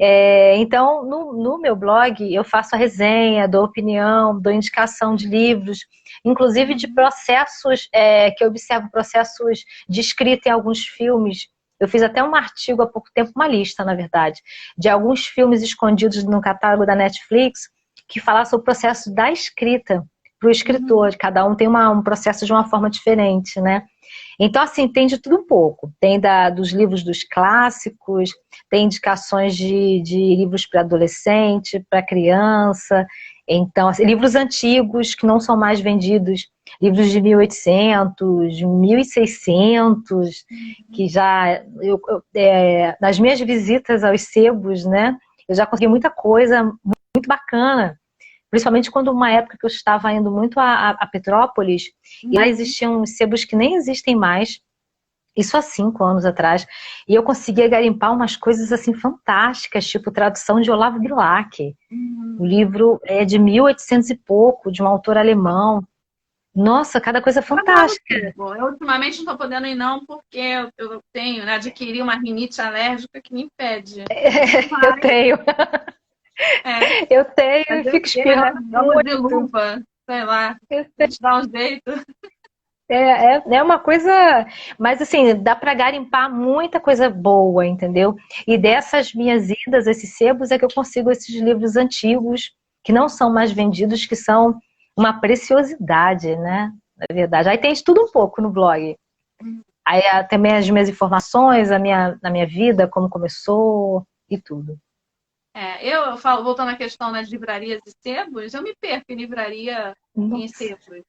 então no meu blog eu faço a resenha, dou opinião, dou indicação de livros, inclusive de processos, que eu observo processos de escrita em alguns filmes. Eu fiz até um artigo há pouco tempo, uma lista, na verdade, de alguns filmes escondidos no catálogo da Netflix, que fala sobre o processo da escrita para o escritor. Cada um tem um processo de uma forma diferente, né? Então, assim, tem de tudo um pouco. Tem dos livros dos clássicos, tem indicações de livros para adolescente, para criança. Então, assim, livros antigos que não são mais vendidos, livros de 1800, 1600, que já, nas minhas visitas aos sebos, né, eu já consegui muita coisa muito bacana. Principalmente quando uma época que eu estava indo muito a Petrópolis, e lá existiam sebos que nem existem mais, isso há 5 anos atrás, e eu conseguia garimpar umas coisas assim fantásticas, tipo tradução de Olavo Bilac. O livro é de 1800 e pouco, de um autor alemão. Nossa, cada coisa fantástica. Bom, eu ultimamente não estou podendo ir não, porque eu tenho, né, adquiri uma rinite alérgica que me impede. Eu tenho. Eu tenho e fico espirrando muito. De luva, sei lá, dá um jeito. É uma coisa, mas assim, dá para garimpar muita coisa boa, entendeu? E dessas minhas idas, esses sebos, é que eu consigo esses livros antigos, que não são mais vendidos, que são uma preciosidade, né? Na verdade. Aí tem de tudo um pouco no blog. Aí também as minhas informações, na minha vida, como começou e tudo. Eu falo, voltando à questão das livrarias e sebos, eu me perco em livraria e em sebos.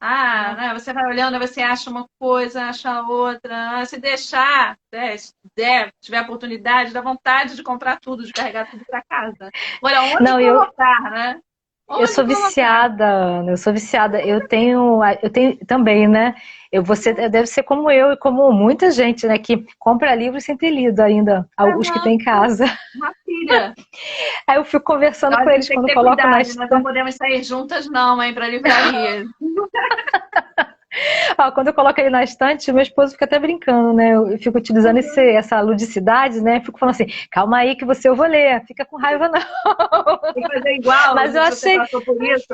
Né, você vai olhando, você acha uma coisa, acha outra. Se deixar, se tiver oportunidade, dá vontade de comprar tudo, de carregar tudo para casa. Agora, onde colocar, né? Eu sou viciada, Ana, eu sou viciada. Eu tenho também, né? Você deve ser como eu e como muita gente, né? Que compra livros sem ter lido ainda, os que tem em casa. Uma filha. Aí eu fico conversando Então, com a gente eles tem que quando ter coloco na cuidado, nós não estante. podemos sair juntas não, hein, para livraria. Ó, quando eu coloco ele na estante, meu esposo fica até brincando, né? Eu fico utilizando essa ludicidade, né? Fico falando assim, calma aí que eu vou ler, fica com raiva não. Tem que fazer igual, não Mas eu sei se você achei. passou por isso,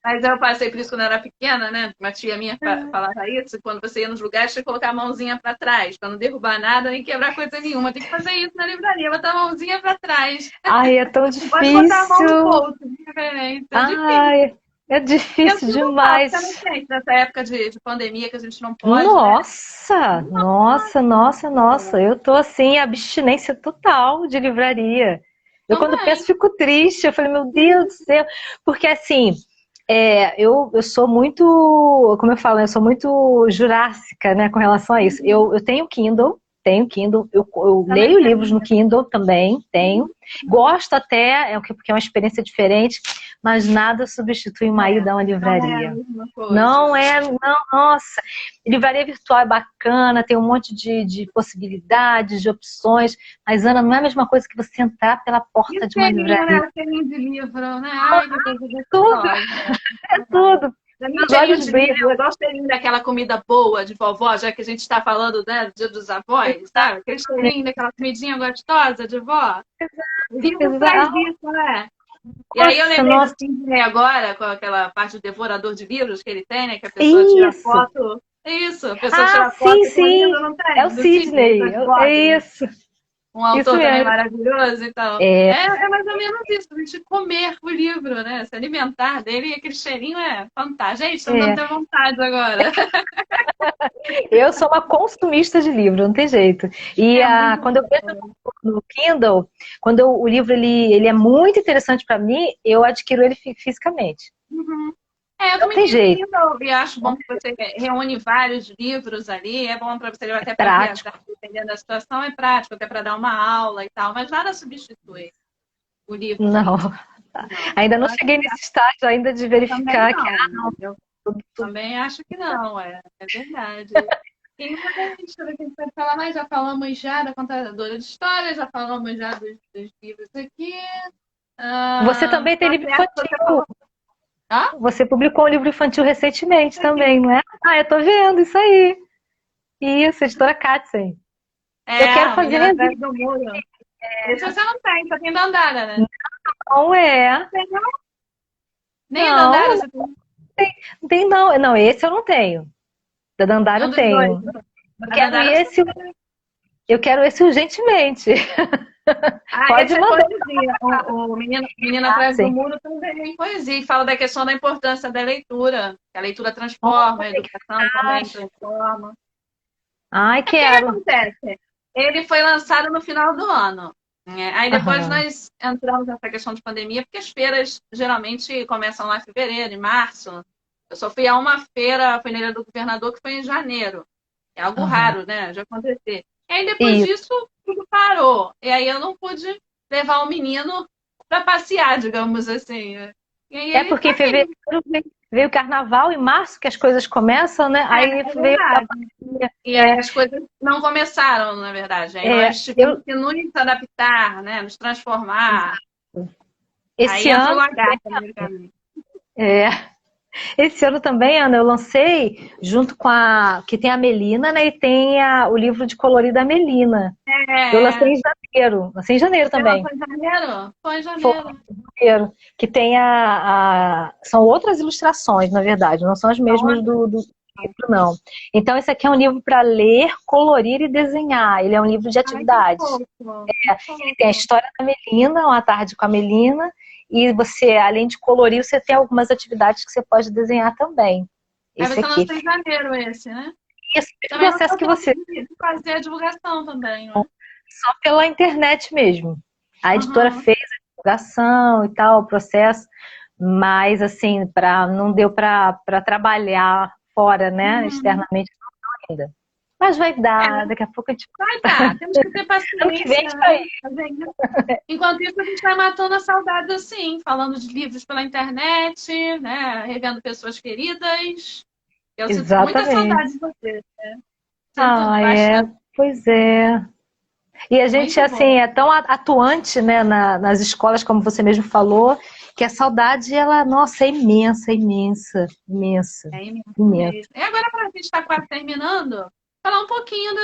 mas eu passei por isso quando eu era pequena, né? Uma tia minha falava isso, quando você ia nos lugares, tinha que colocar a mãozinha para trás, para não derrubar nada, nem quebrar coisa nenhuma. Tem que fazer isso na livraria, botar a mãozinha para trás. Ai, é tão Não pode botar a mão no difícil. bolso, diferente. É difícil. Ai, é Eu difícil sinto falta, demais. você não sente, nessa época de pandemia que a gente não pode, né? Nossa, nossa, nossa, nossa. Eu tô assim, em abstinência total de livraria. Eu quando Também. penso, fico triste. Eu falei, meu Deus do céu. Porque assim, eu sou muito, como eu falo, eu sou muito jurássica, né, com relação a isso. Eu tenho Kindle, eu Também leio livros no tem. Kindle também, tenho. Gosto até, porque é uma experiência diferente, mas nada substitui uma ida a uma Não é a livraria. mesma Não coisa. é, não, nossa. Livraria virtual é bacana, tem um monte de possibilidades, de opções, mas, Ana, não é a mesma coisa que você entrar pela E porta o de uma cheirinho, livraria. né? O cheirinho de livro, né? Ai, que coisa Tudo, gostosa. é tudo. Pra mim, Meus cheirinho olhos de brilham. livro é igual o cheirinho daquela comida boa de vovó, já que a gente está falando, né, do Dia dos Avós, sabe? Aquele cheirinho daquela comidinha gostosa de vó. O livro traz Exato. isso, né? E aí eu Nossa, lembrei do nossa. Sidney agora, com aquela parte do devorador de livros que ele tem, né? Que a pessoa tira Isso. foto. É isso, a pessoa Ah, tira sim, foto com o sim. livro, não É o tem? Do Sidney, Sidney. É Transporte. isso. Um Isso autor também mesmo. maravilhoso e tal. É, É mais ou menos isso, a gente comer o livro, né? Se alimentar dele, e aquele cheirinho é fantástico. Gente, estão dando é. até vontade agora. Eu sou uma consumista de livro, não tem jeito. E É muito quando eu vejo bom. no Kindle, quando o livro ele é muito interessante para mim, eu adquiro ele fisicamente. Uhum. É, eu Não também tem tenho jeito. Kindle e acho bom que você reúne vários livros ali. É bom para você levar É até para prático. viajar, dependendo da situação, é prático, até para dar uma aula e tal, mas nada substitui o livro Não. físico. Não, Ainda eu não acho cheguei que nesse estágio ainda de também verificar que não. Eu tudo. também acho que não, é verdade. E mas, deixa eu ver o que a gente vai falar mais. Já falamos já da contadora de histórias, já falamos já dos livros aqui. Você também tem Tá livro certo, infantil. você falou. Ah? Você publicou um livro infantil recentemente também, não é? Ah, eu tô vendo isso aí. Isso, editora Katzen. Eu É, quero a fazer menina minha atrás vida. do muro. Esse você não tem, só tem Dandara, né? Não é. Tem não? Nem a Dandara Não, você tem. não tem não. Não, esse eu não tenho. Da Dandara Nenhum eu dos dois. tenho. Eu A quero Dandara você esse, tem. eu quero esse urgentemente. Ah, Pode esse é mandar. poesia. O menino atrás do Sim. muro também é poesia. E fala da questão da importância da leitura. Que a leitura transforma, a educação também transforma. Ai, É porque o que quero. acontece? Ele foi lançado no final do ano. Né? Aí depois Aham. nós entramos nessa questão de pandemia, porque as feiras geralmente começam lá em fevereiro, em março. Eu só fui a uma feira, foi na Ilha do Governador, que foi em janeiro. É algo Aham. raro, né? De acontecer. E aí depois Isso. disso, tudo parou. E aí eu não pude levar o menino para passear, digamos assim. E aí É ele porque tá em fevereiro veio o carnaval, em março que as coisas começam, né? Aí é veio a verdade. pandemia. E aí as coisas não começaram, na verdade. Aí nós tivemos Eu, que nos adaptar, né? Nos transformar. Aí esse entra o ano, lagarto americano. é, esse ano também, Ana, eu lancei junto com que tem a Melina, né? E tem o livro de colorir da Melina. Eu É. lancei em janeiro Você também. lançou em janeiro? Foi em Foi janeiro. em janeiro. Que tem são outras ilustrações, na verdade, não são as mesmas Então, do livro, não. Então, esse aqui é um livro para ler, colorir e desenhar. Ele é um livro de ai, que atividades. fofo. Que Ele tem a fofo. história da Melina, uma tarde com a Melina, e você, além de colorir, você tem algumas atividades que você pode desenhar também. Aí Esse você aqui. lançou em janeiro esse, né? Esse mesmo Também não processo sou que tempo você, de fazer a divulgação também, não é? só pela internet mesmo. A editora Uhum. fez a divulgação e tal, o processo, mas assim, não deu para trabalhar fora, né, Uhum. externamente ainda. Mas vai dar, daqui a pouco a gente... Vai dar, temos que ter Ano que vem, paciência, né? Enquanto isso, a gente vai matando a saudade assim, falando de livros pela internet, né? Revendo pessoas queridas. Eu sinto muita saudade Exatamente. de você. Sinto Ah, é. bastante. Pois é. E a gente, Muito bom. assim, é tão atuante, né, nas escolas, como você mesmo falou, que a saudade, ela, nossa, é imensa, imensa, imensa, É imenso imensa. mesmo. E agora, para a gente estar quase terminando, falar um pouquinho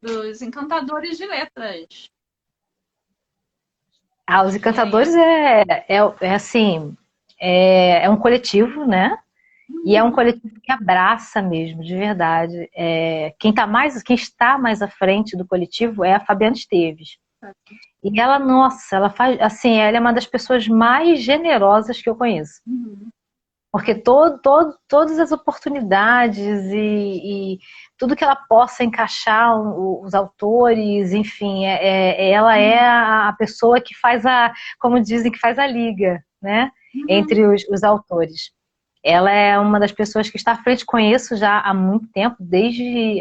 dos encantadores de letras. Ah, os E aí? Encantadores é assim, é um coletivo, né? E é um Uhum. coletivo que abraça mesmo, de verdade. Quem está mais à frente do coletivo é a Fabiana Esteves. E ela, nossa, ela faz, assim, ela é uma das pessoas mais generosas que eu conheço. Uhum. Porque todas as oportunidades e tudo que ela possa encaixar os autores, enfim, ela é a pessoa que faz como dizem, que faz a liga, né, Uhum. entre os autores. Ela é uma das pessoas que está à frente, conheço já há muito tempo,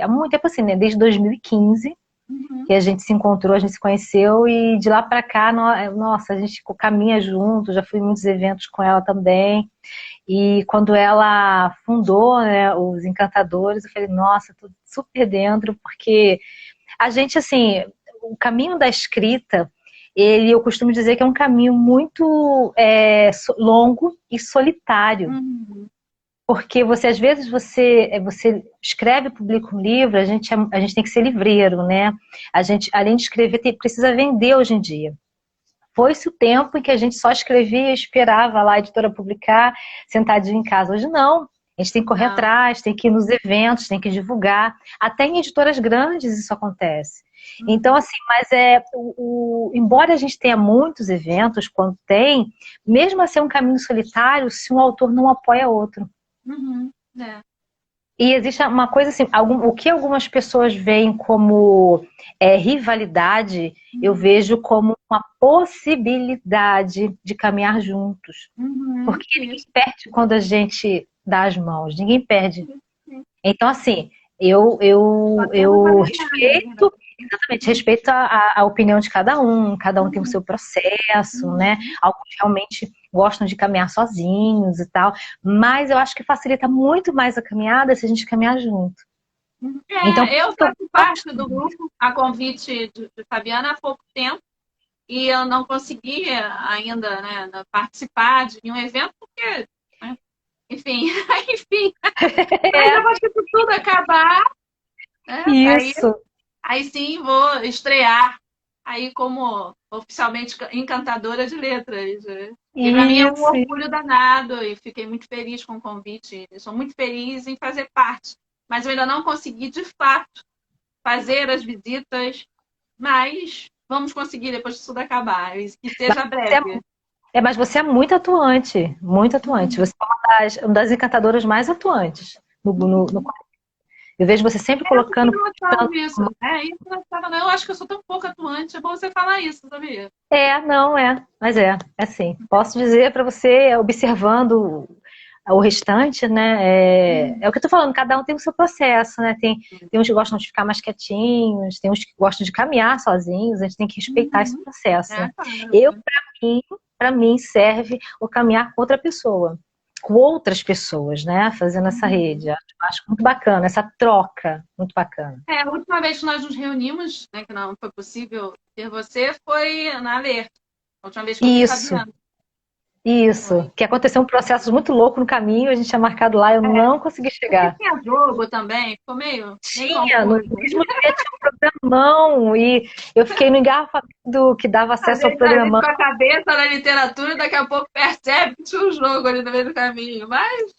há muito tempo assim, né, desde 2015, Uhum. que a gente se encontrou, a gente se conheceu, e de lá para cá, nossa, a gente caminha junto, já fui em muitos eventos com ela também. E quando ela fundou, né, os Encantadores, eu falei, nossa, tô super dentro, porque a gente, assim, o caminho da escrita, eu costumo dizer que é um caminho muito longo e solitário. Uhum. Porque às vezes, você escreve, publica um livro, a gente tem que ser livreiro, né? A gente, além de escrever, precisa vender hoje em dia. Foi-se o tempo em que a gente só escrevia e esperava lá a editora publicar, sentadinho em casa. Hoje não. A gente tem que correr Não. atrás, tem que ir nos eventos, tem que divulgar. Até em editoras grandes isso acontece. Então, Uhum. assim, mas embora a gente tenha muitos eventos, quando tem, mesmo assim é um caminho solitário se um autor não apoia outro. Uhum. É. E existe uma coisa assim, o que algumas pessoas veem como rivalidade, eu Uhum. vejo como uma possibilidade de caminhar juntos. Uhum. Porque ninguém Isso. perde quando a gente dá as mãos, ninguém perde. Isso. Então, assim, eu, Só eu, temos a eu ganhar, na verdade. respeito, exatamente, respeito a opinião de cada um tem o Uhum. seu processo, né? Uhum. Alguns realmente gostam de caminhar sozinhos e tal, mas eu acho que facilita muito mais a caminhada se a gente caminhar junto. Então, por Eu isso que eu faço parte do grupo, a convite de Fabiana há pouco tempo, e eu não consegui ainda, né, participar de nenhum evento, porque, né, enfim, enfim, mas é depois que isso tudo acabar, né, isso, aí sim vou estrear aí como oficialmente encantadora de letras. Né? E para mim é um isso. orgulho danado e fiquei muito feliz com o convite. Estou muito feliz em fazer parte, mas eu ainda não consegui de fato fazer as visitas, mas vamos conseguir depois que tudo acabar e que Mas seja você breve. mas você é muito atuante, muito atuante. Você é uma das encantadoras mais atuantes eu vejo você sempre Eu fiquei colocando. notando isso. Isso não estava, não. Eu acho que eu sou tão pouco atuante. É bom você falar isso, sabia? Não é, mas é assim. Posso dizer para você, observando o restante, né? É o que eu tô falando, cada um tem o seu processo, né? Tem uns que gostam de ficar mais quietinhos, tem uns que gostam de caminhar sozinhos, a gente tem que respeitar esse Uhum. processo, É, né? claro. Eu, para mim, serve o caminhar com outra pessoa, com outras pessoas, né? Fazendo essa Uhum. rede. Eu acho muito bacana, essa troca, muito bacana. A última vez que nós nos reunimos, né, que não foi possível ter você, foi na Alerta. A última vez que eu vi Isso. Fabiana. Isso, Foi. que aconteceu um processo muito louco no caminho, a gente tinha marcado lá, eu não consegui Porque chegar. tinha jogo também, ficou meio Tinha, no confuso. mesmo dia tinha um programão e eu fiquei no engarrafamento que dava acesso ao A gente programão. com a cabeça na literatura, daqui a pouco percebe que tinha um jogo ali no meio do caminho. Mas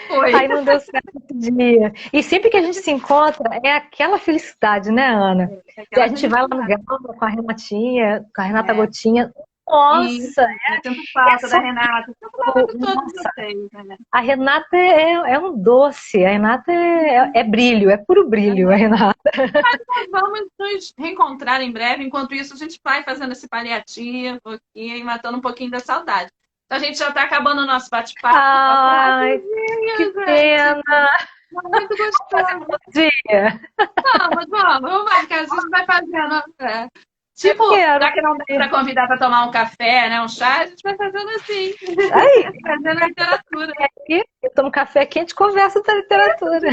foi. Aí não deu certo esse dia. E sempre que a gente se encontra, é aquela felicidade, né, Ana? E a Aquela gente vai lá no felicidade. Galo com a Renatinha, com a Renata É. Gotinha. E Nossa, eu sinto é falta da só Renata. Sinto falta de todos nossa, vocês, né? a Renata é um doce, a Renata é brilho, é puro brilho, a Renata. Nós vamos nos reencontrar em breve. Enquanto isso, a gente vai fazendo esse paliativo aqui e matando um pouquinho da saudade. Então, a gente já está acabando o nosso bate-papo. Ai, que Rapidinho, gente. pena. Muito gostoso. Bom dia. Vamos marcar, a gente vai fazendo. Eu Tipo, quero. já que não dá para convidar para tomar um café, né, um chá, a gente vai fazendo assim. Aí, Fazendo literatura. eu tomo café quente e converso da literatura.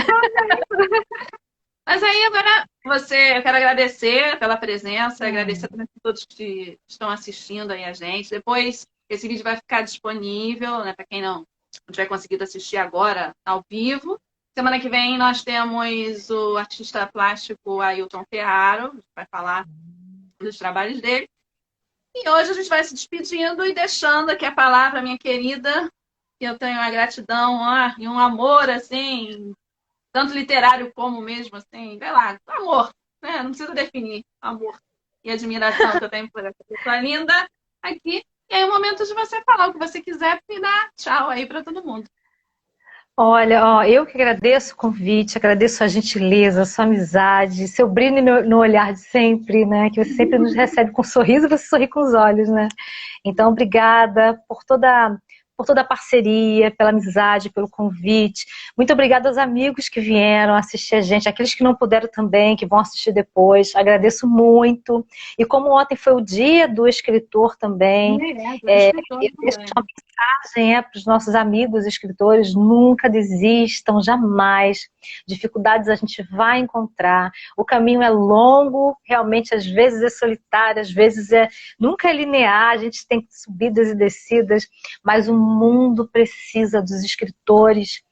Mas aí agora eu quero agradecer pela presença, agradecer também a todos que estão assistindo aí a gente. Depois esse vídeo vai ficar disponível, né, para quem não tiver conseguido assistir agora ao vivo. Semana que vem nós temos o artista plástico Ailton Ferraro, a gente vai falar dos trabalhos dele. E hoje a gente vai se despedindo e deixando aqui a palavra, minha querida, que eu tenho uma gratidão e um amor, assim, tanto literário como mesmo, assim, sei lá, amor, né? Não precisa definir amor e admiração que eu tenho por essa pessoa linda aqui. E aí é o momento de você falar o que você quiser e dar tchau aí para todo mundo. Olha, ó, eu que agradeço o convite, agradeço a gentileza, a sua amizade, seu brilho no olhar de sempre, né? Que você sempre nos recebe com um sorriso e você sorri com os olhos, né? Então, obrigada por toda a parceria, pela amizade, pelo convite. Muito obrigada aos amigos que vieram assistir a gente, aqueles que não puderam também, que vão assistir depois. Agradeço muito. E como ontem foi o dia do escritor também, eu deixo uma mensagem para os nossos amigos escritores: nunca desistam, jamais. Dificuldades a gente vai encontrar. O caminho é longo, realmente às vezes é solitário, às vezes nunca é linear, a gente tem subidas e descidas, mas o mundo precisa dos escritores,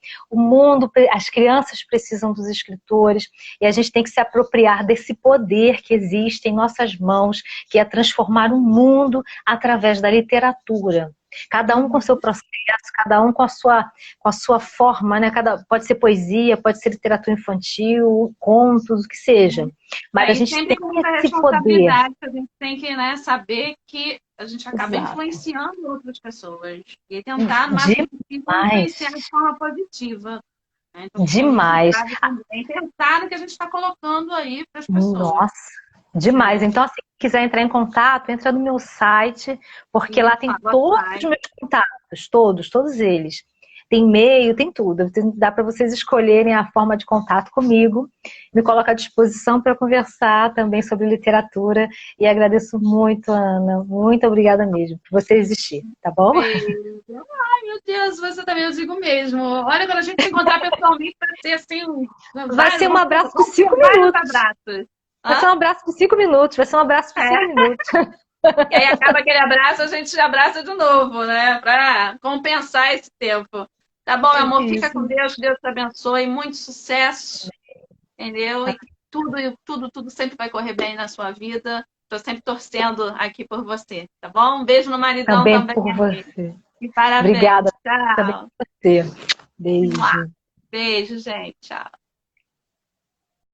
as crianças precisam dos escritores, e a gente tem que se apropriar desse poder que existe em nossas mãos, que é transformar o mundo através da literatura. Cada um com seu processo, cada um com a sua forma, né? Pode ser poesia, pode ser literatura infantil, contos, o que seja. Mas a gente tem esse poder. A gente tem que, né, saber que a gente acaba influenciando outras pessoas e tentar, no máximo possível, influenciar de forma positiva. Né? Então, demais. Também pensar no que a gente está colocando aí para as pessoas. Nossa, demais. Então, assim, se quiser entrar em contato, entra no meu site, porque lá tem todos os meus contatos, todos eles. Tem e-mail, tem tudo. Dá para vocês escolherem a forma de contato comigo. Me coloco à disposição para conversar também sobre literatura. E agradeço muito, Ana. Muito obrigada mesmo por você existir, tá bom? Ai, meu Deus, você também, eu digo mesmo. Olha, quando a gente se encontrar pessoalmente, vai ser assim... Vai ser um abraço de 5 minutos. Vai ser um abraço de 5 minutos. Vai ser um abraço de 5 minutos. E aí acaba aquele abraço, a gente abraça de novo, né? Para compensar esse tempo. Tá bom, meu amor? Fica com Deus. Deus te abençoe. Muito sucesso. Entendeu? E tudo sempre vai correr bem na sua vida. Estou sempre torcendo aqui por você. Tá bom? Um beijo no maridão também. Por você. E parabéns. Obrigada. Tchau. Também por você. Beijo. Beijo, gente. Tchau.